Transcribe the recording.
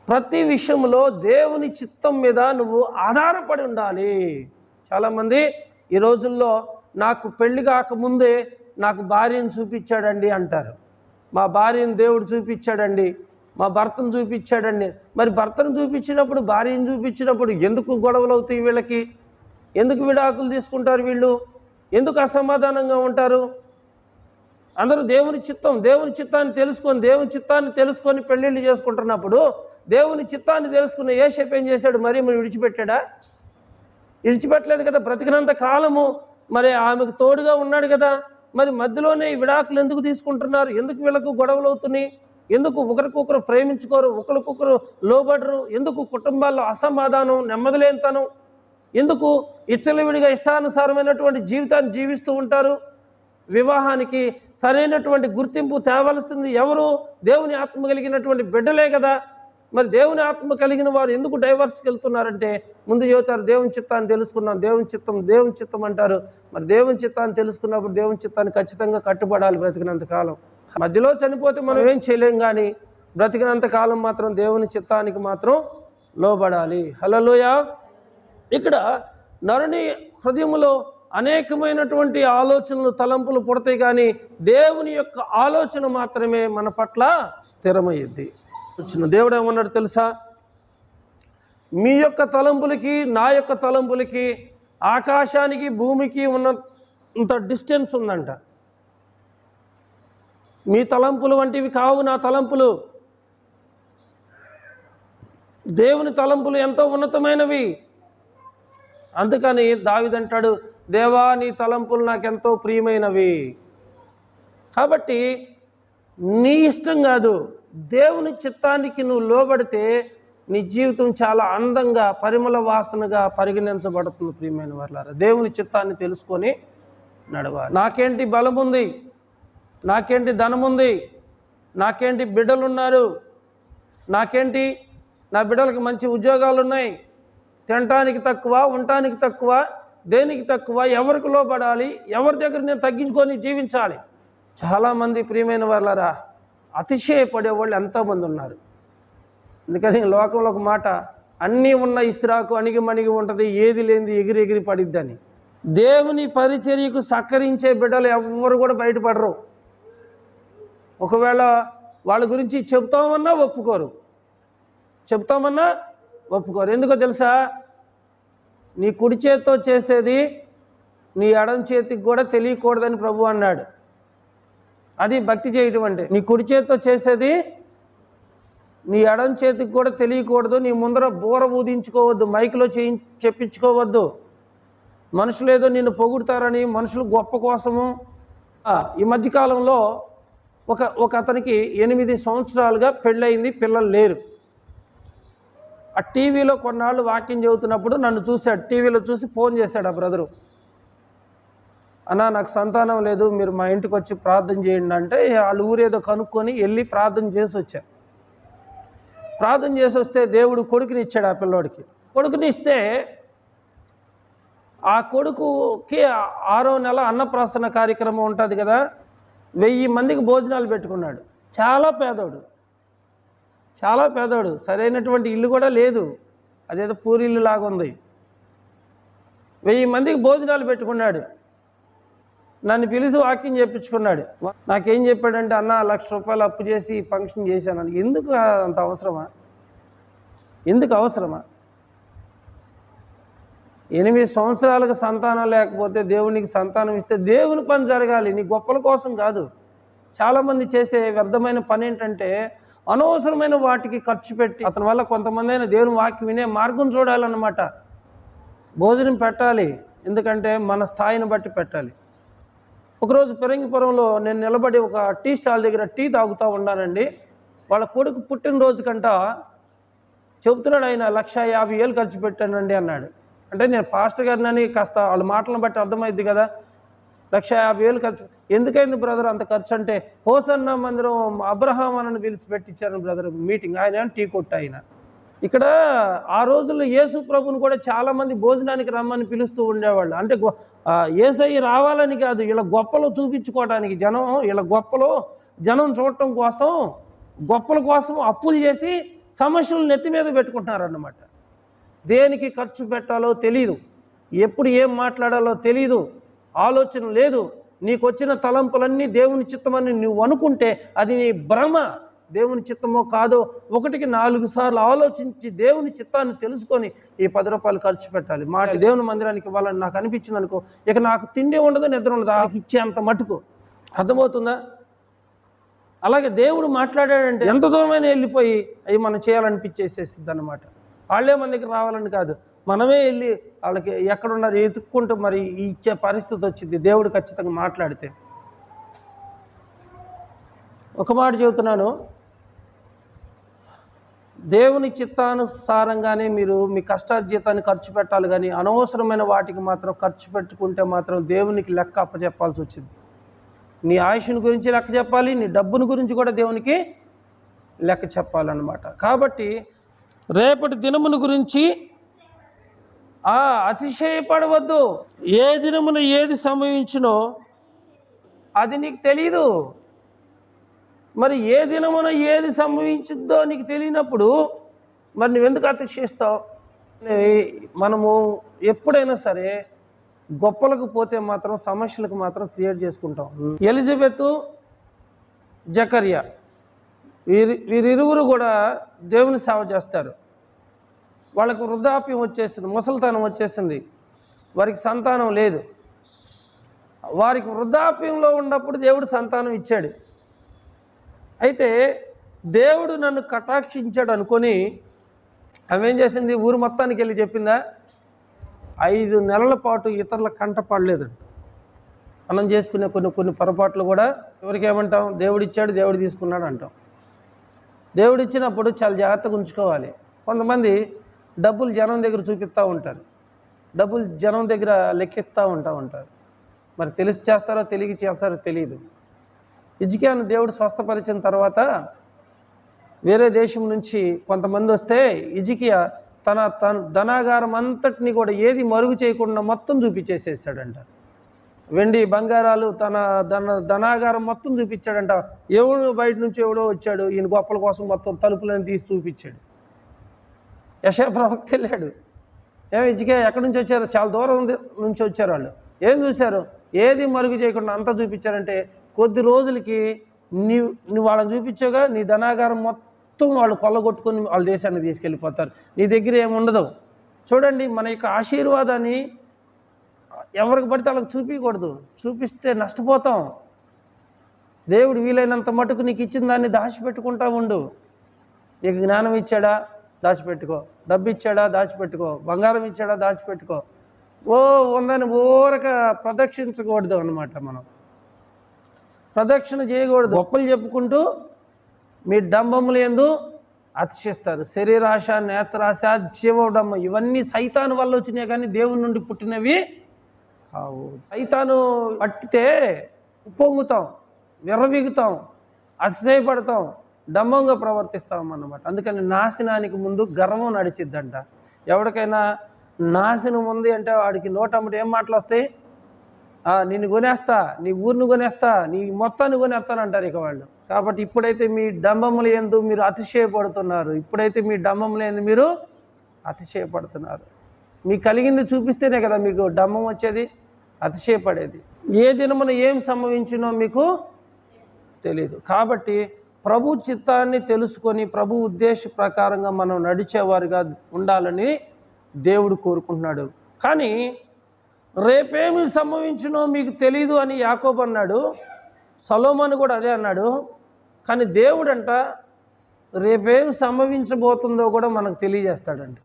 ప్రతి విషయంలో దేవుని చిత్తం మీద నువ్వు ఆధారపడి ఉండాలి. చాలామంది ఈ రోజుల్లో నాకు పెళ్లి కాకముందే నాకు భార్యను చూపించాడండి అంటారు. మా భార్యను దేవుడు చూపించాడండి, మా భర్తను చూపించాడండి. మరి భర్తను చూపించినప్పుడు, భార్యను చూపించినప్పుడు ఎందుకు గొడవలు అవుతాయి వీళ్ళకి? ఎందుకు విడాకులు తీసుకుంటారు వీళ్ళు? ఎందుకు అసమాధానంగా ఉంటారు? అందరూ దేవుని చిత్తాన్ని తెలుసుకొని పెళ్ళిళ్ళు చేసుకుంటున్నప్పుడు దేవుని చిత్తాన్ని తెలుసుకున్న యోసేపు ఏం చేశాడు? మరి విడిచిపెట్టాడా? విడిచిపెట్టలేదు కదా. బ్రతికినంత కాలము మరి ఆమెకు తోడుగా ఉన్నాడు కదా. మరి మధ్యలోనే ఈ విడాకులు ఎందుకు తీసుకుంటున్నారు? ఎందుకు వీళ్ళకు గొడవలు అవుతున్నాయి? ఎందుకు ఒకరికొకరు ప్రేమించుకోరు, ఒకరికొకరు లోబడరు? ఎందుకు కుటుంబాల్లో అసమాధానం, నెమ్మదిలేనితనం? ఎందుకు ఇచ్చలవిడిగా ఇష్టానుసారమైనటువంటి జీవితాన్ని జీవిస్తూ ఉంటారు? వివాహానికి సరైనటువంటి గుర్తింపు తేవలసింది ఎవరు? దేవుని ఆత్మ కలిగినటువంటి బిడ్డలే కదా. మరి దేవుని ఆత్మ కలిగిన వారు ఎందుకు డైవర్స్కి వెళ్తున్నారంటే ముందు చెబుతారు దేవుని చిత్తాన్ని తెలుసుకున్నాం, దేవుని చిత్తం అంటారు. మరి దేవుని చిత్తాన్ని తెలుసుకున్నప్పుడు దేవుని చిత్తాన్ని ఖచ్చితంగా కట్టుబడాలి బ్రతికినంత కాలం. మధ్యలో చనిపోతే మనం ఏం చేయలేం, కానీ బ్రతికినంత కాలం మాత్రం దేవుని చిత్తానికి మాత్రం లోబడాలి. హల్లెలూయా. ఇక్కడ నరుని హృదయంలో అనేకమైనటువంటి ఆలోచనలు, తలంపులు పుడతాయి, కానీ దేవుని యొక్క ఆలోచన మాత్రమే మన పట్ల స్థిరమయ్యింది. దేవుడు ఏమన్నాడు తెలుసా? మీ యొక్క తలంపులకి నా యొక్క తలంపులకి ఆకాశానికి భూమికి ఉన్నంత డిస్టెన్స్ ఉందంట. మీ తలంపులు వంటివి కావు నా తలంపులు. దేవుని తలంపులు ఎంతో ఉన్నతమైనవి. అందుకని దావీదంటాడు, దేవా నీ తలంపులు నాకెంతో ప్రియమైనవి. కాబట్టి నీ ఇష్టం కాదు, దేవుని చిత్తానికి నువ్వు లోబడితే నీ జీవితం చాలా అందంగా, పరిమళ వాసనగా పరిగణించబడుతుంది. ప్రియమైన వారలారా, దేవుని చిత్తాన్ని తెలుసుకొని నడవాలి. నాకేంటి బలం ఉంది, నాకేంటి ధనం ఉంది, నాకేంటి బిడ్డలు ఉన్నారు, నాకేంటి నా బిడ్డలకి మంచి ఉద్యోగాలు ఉన్నాయి, తినటానికి తక్కువ, ఉండటానికి తక్కువ, దేనికి తక్కువ, ఎవరికి లోబడాలి, ఎవరి దగ్గర నేను తగ్గించుకొని జీవించాలి. చాలామంది ప్రియమైన వారలారా అతిశయపడేవాళ్ళు ఎంతోమంది ఉన్నారు. అందుకని లోకంలో ఒక మాట, అన్నీ ఉన్న ఇస్త్రాకు అణిగిమణిగి ఉంటుంది, ఏది లేనిది ఎగిరి ఎగిరి పడిద్దని. దేవుని పరిచర్యకు సహకరించే బిడ్డలు ఎవ్వరు కూడా బయటపడరు. ఒకవేళ వాళ్ళ గురించి చెప్తామన్నా ఒప్పుకోరు. ఎందుకో తెలుసా? నీ కుడి చేతితో చేసేది నీ ఎడమ చేతికి కూడా తెలియకూడదని ప్రభు అన్నాడు. అది భక్తి చేయటం అంటే. నీ కుడి చేతితో చేసేది నీ ఎడమ చేతికి కూడా తెలియకూడదు. నీ ముందర బూర ఊదించుకోవద్దు, మైకులో చెప్పించుకోవద్దు. మనుషులు ఏదో నిన్ను పొగుడతారని, మనుషులు గొప్ప కోసము. ఈ మధ్యకాలంలో ఒక అతనికి 8 సంవత్సరాలుగా పెళ్ళయింది, పిల్లలు లేరు. ఆ టీవీలో కొన్నాళ్ళు వాక్యం చెబుతున్నప్పుడు నన్ను చూశాడు. టీవీలో చూసి ఫోన్ చేశాడు ఆ బ్రదరు, అన్నా నాకు సంతానం లేదు, మీరు మా ఇంటికి వచ్చి ప్రార్థన చేయండి అంటే, వాళ్ళ ఊరేదో కనుక్కొని వెళ్ళి ప్రార్థన చేసి వచ్చా. ప్రార్థన చేసి వస్తే దేవుడు కొడుకుని ఇచ్చాడు. ఆ పిల్లోడికి కొడుకుని ఇస్తే ఆ కొడుకుకి 6వ నెల అన్నప్రాసన కార్యక్రమం ఉంటుంది కదా, 1000 మందికి భోజనాలు పెట్టుకున్నాడు. చాలా పేదోడు, సరైనటువంటి ఇల్లు కూడా లేదు, అదేదో పూరిల్లు లాగా ఉంది. 1000 మందికి భోజనాలు పెట్టుకున్నాడు. నన్ను పిలిచి వాక్యం చెప్పించుకున్నాడు. నాకేం చెప్పాడంటే, అన్న 1,00,000 రూపాయలు అప్పు చేసి ఫంక్షన్ చేశాను. ఎందుకు అంత అవసరమా? 8 సంవత్సరాలకు సంతానం లేకపోతే దేవునికి సంతానం ఇస్తే దేవుని పని జరగాలి, నీ గొప్పల కోసం కాదు. చాలామంది చేసే వ్యర్థమైన పని ఏంటంటే అనవసరమైన వాటికి ఖర్చు పెట్టి, అతని వల్ల కొంతమంది అయినా దేవుని వాక్యం వినే మార్గం చూడాలన్నమాట. భోజనం పెట్టాలి, ఎందుకంటే మన స్థాయిని బట్టి పెట్టాలి. ఒకరోజు పెరంగిపురంలో నేను నిలబడి ఒక టీ స్టాల్ దగ్గర టీ తాగుతూ ఉన్నానండి. వాళ్ళ కొడుకు పుట్టినరోజు కంట చెబుతున్నాడు, ఆయన 1,50,000 ఖర్చు పెట్టానండి అన్నాడు. అంటే నేను పాస్టర్ గారిని కాస్త వాళ్ళ మాటలను బట్టి అర్థమైంది కదా. 1,50,000 ఖర్చు ఎందుకైంది బ్రదర్ అంత ఖర్చు అంటే, హోసన్న మందిరం అబ్రహాం అని పిలిచి పెట్టించారు బ్రదర్ మీటింగ్. ఆయన టీ కొట్టు ఆయన. ఇక్కడ ఆ రోజుల్లో యేసు ప్రభుని కూడా చాలామంది భోజనానికి రమ్మని పిలుస్తూ ఉండేవాళ్ళు. అంటే యేసయ్య రావాలని కాదు, వీళ్ళ గొప్పలు చూపించుకోవడానికి, జనం వీళ్ళ గొప్పలు జనం చూడటం కోసం, గొప్పల కోసం అప్పులు చేసి సమస్యలు నెత్తి మీద పెట్టుకుంటున్నారన్నమాట. దేనికి ఖర్చు పెట్టాలో తెలియదు, ఎప్పుడు ఏం మాట్లాడాలో తెలియదు, ఆలోచన లేదు. నీకు వచ్చిన తలంపులన్నీ దేవుని చిత్తమని నువ్వు అనుకుంటే అది నీ భ్రమ. దేవుని చిత్తమో కాదో 1కి 4 సార్లు ఆలోచించి దేవుని చిత్తాన్ని తెలుసుకొని ఈ 10 రూపాయలు ఖర్చు పెట్టాలి. మాట దేవుని మందిరానికి ఇవ్వాలని నాకు అనిపించింది అనుకో, ఇక నాకు తిండి ఉండదు, నిద్ర ఉండదు, నాకు ఇచ్చేంత మటుకు. అర్థమవుతుందా? అలాగే దేవుడు మాట్లాడాడంటే ఎంత దూరమైనా వెళ్ళిపోయి అవి మనం చేయాలనిపించేసేసిద్ది అన్నమాట. వాళ్ళే మన దగ్గర రావాలని కాదు, మనమే వెళ్ళి వాళ్ళకి ఎక్కడున్నారు ఎత్తుక్కుంటూ మరి ఇచ్చే పరిస్థితి వచ్చింది దేవుడు ఖచ్చితంగా మాట్లాడితే. ఒక మాట చెబుతున్నాను, దేవుని చిత్తానుసారంగానే మీరు మీ కష్టార్జితాన్ని ఖర్చు పెట్టాలి, కానీ అనవసరమైన వాటికి మాత్రం ఖర్చు పెట్టుకుంటే మాత్రం దేవునికి లెక్క అప్పచెప్పాల్సి వచ్చింది. నీ ఆయుష్ని గురించి లెక్క చెప్పాలి, నీ డబ్బుని గురించి కూడా దేవునికి లెక్క చెప్పాలన్నమాట. కాబట్టి రేపటి దినమును గురించి అతిశయపడవద్దు. ఏ దినమున ఏది సంభవించునో అది నీకు తెలీదు. మరి ఏ దినమున ఏది సంభవించుద్దో నీకు తెలియనప్పుడు మరి నువ్వెందుకు అతిశయిస్తావు? మనము ఎప్పుడైనా సరే గొప్పలకు పోతే మాత్రం సమస్యలకు మాత్రం క్రియేట్ చేసుకుంటాం. ఎలిజబెత్, జకర్యా వీరిరువురు కూడా దేవుని సేవ చేస్తారు. వాళ్ళకు వృద్ధాప్యం వచ్చేసింది, ముసలితనం వచ్చేసింది, వారికి సంతానం లేదు. వారికి వృద్ధాప్యంలో ఉన్నప్పుడు దేవుడు సంతానం ఇచ్చాడు. అయితే దేవుడు నన్ను కటాక్షించాడు అనుకొని ఆమె ఏం చేసింది, ఊరు మొత్తానికి వెళ్ళి చెప్పిందా? 5 నెలల పాటు ఇతరుల కంట పడలేదండి. మనం చేసుకునే కొన్ని పొరపాట్లు కూడా ఎవరికి ఏమంటాం, దేవుడు ఇచ్చాడు దేవుడు తీసుకున్నాడు అంటాం. దేవుడు ఇచ్చినప్పుడు చాలా జాగ్రత్తగా ఉంచుకోవాలి. కొంతమంది డబ్బులు జనం దగ్గర చూపిస్తూ ఉంటారు, డబ్బులు జనం దగ్గర లెక్కిస్తూ ఉంటారు. మరి తెలిసి చేస్తారో తెలియక చేస్తారో తెలియదు. హిజ్కియాను దేవుడు స్వస్థపరిచిన తర్వాత వేరే దేశం నుంచి కొంతమంది వస్తే హిజ్కియా తన ధనాగారం అంతటిని కూడా ఏది మరుగు చేయకుండా మొత్తం చూపించేసేసాడంట. వెండి బంగారాలు తన ధనాగారం మొత్తం చూపించాడంట. ఎవడు బయట నుంచి ఎవడో వచ్చాడు, ఈయన గొప్పల కోసం మొత్తం తలుపులను తీసి చూపించాడు. యెషయా ప్రవక్త వెళ్ళాడు, హిజ్కియా ఎక్కడి నుంచి వచ్చారు? చాలా దూరం నుంచి వచ్చారు. వాళ్ళు ఏం చూశారు? ఏది మరుగు చేయకుండా అంతా చూపించారంటే కొద్ది రోజులకి నువ్వు వాళ్ళని చూపించావుగా, నీ ధనాగారం మొత్తం వాళ్ళు కొల్లగొట్టుకొని వాళ్ళ దేశాన్ని తీసుకెళ్ళిపోతారు. నీ దగ్గర ఏముండదు. చూడండి, మన యొక్క ఆశీర్వాదాన్ని ఎవరికి పడితే వాళ్ళకి చూపించకూడదు. చూపిస్తే నష్టపోతాం. దేవుడు వీలైనంత మటుకు నీకు ఇచ్చిన దాన్ని దాచిపెట్టుకుంటా ఉండు. నీకు జ్ఞానం ఇచ్చాడా, దాచిపెట్టుకో. డబ్బు ఇచ్చాడా, దాచిపెట్టుకో. బంగారం ఇచ్చాడా, దాచిపెట్టుకో. ఉందని ఊరక ప్రదక్షించకూడదు అన్నమాట. మనం ప్రదక్షిణ చేయకూడదు. గొప్పలు చెప్పుకుంటూ మీ డంబములు యందు అతిశిస్తారు. శరీరాశ, నేత్రాశ, జీవడమ్మ ఇవన్నీ సైతాను వల్ల వచ్చినాయి, కానీ దేవుని నుండి పుట్టినవి కావు. సైతాను పట్టితే ఉప్పొంగుతాం, విర్రవీగుతాం, అతిశయపడతాం, డంబంగా ప్రవర్తిస్తాం అన్నమాట. అందుకని నాశనానికి ముందు గర్వం నడిచిద్దంట. ఎవరికైనా నాశనం ఉంది అంటే వాడికి నోటమ్మటి ఏం మాటలు వస్తాయి? నిన్ను కొనేస్తా, నీ ఊరిని కొనేస్తా, నీ మొత్తాన్ని కొనేస్తానంటారు ఇక వాళ్ళు. కాబట్టి ఇప్పుడైతే మీ డంబముల యందు మీరు అతిశయపడుతున్నారు. ఇప్పుడైతే మీ డంబముల యందు మీరు అతిశయపడుతున్నారు. మీకు కలిగింది చూపిస్తేనే కదా మీకు డంబం వచ్చేది, అతిశయపడేది. ఏ దినమున ఏం సంభవించినో మీకు తెలీదు. కాబట్టి ప్రభు చిత్తాన్ని తెలుసుకొని ప్రభు ఉద్దేశ ప్రకారంగా మనం నడిచేవారుగా ఉండాలని దేవుడు కోరుకుంటున్నాడు. కానీ రేపేమి సంభవించినో మీకు తెలీదు అని యాకోబు అన్నాడు, సొలొమోను కూడా అదే అన్నాడు. కానీ దేవుడంట రేపేమి సంభవించబోతుందో కూడా మనకు తెలియజేస్తాడంట.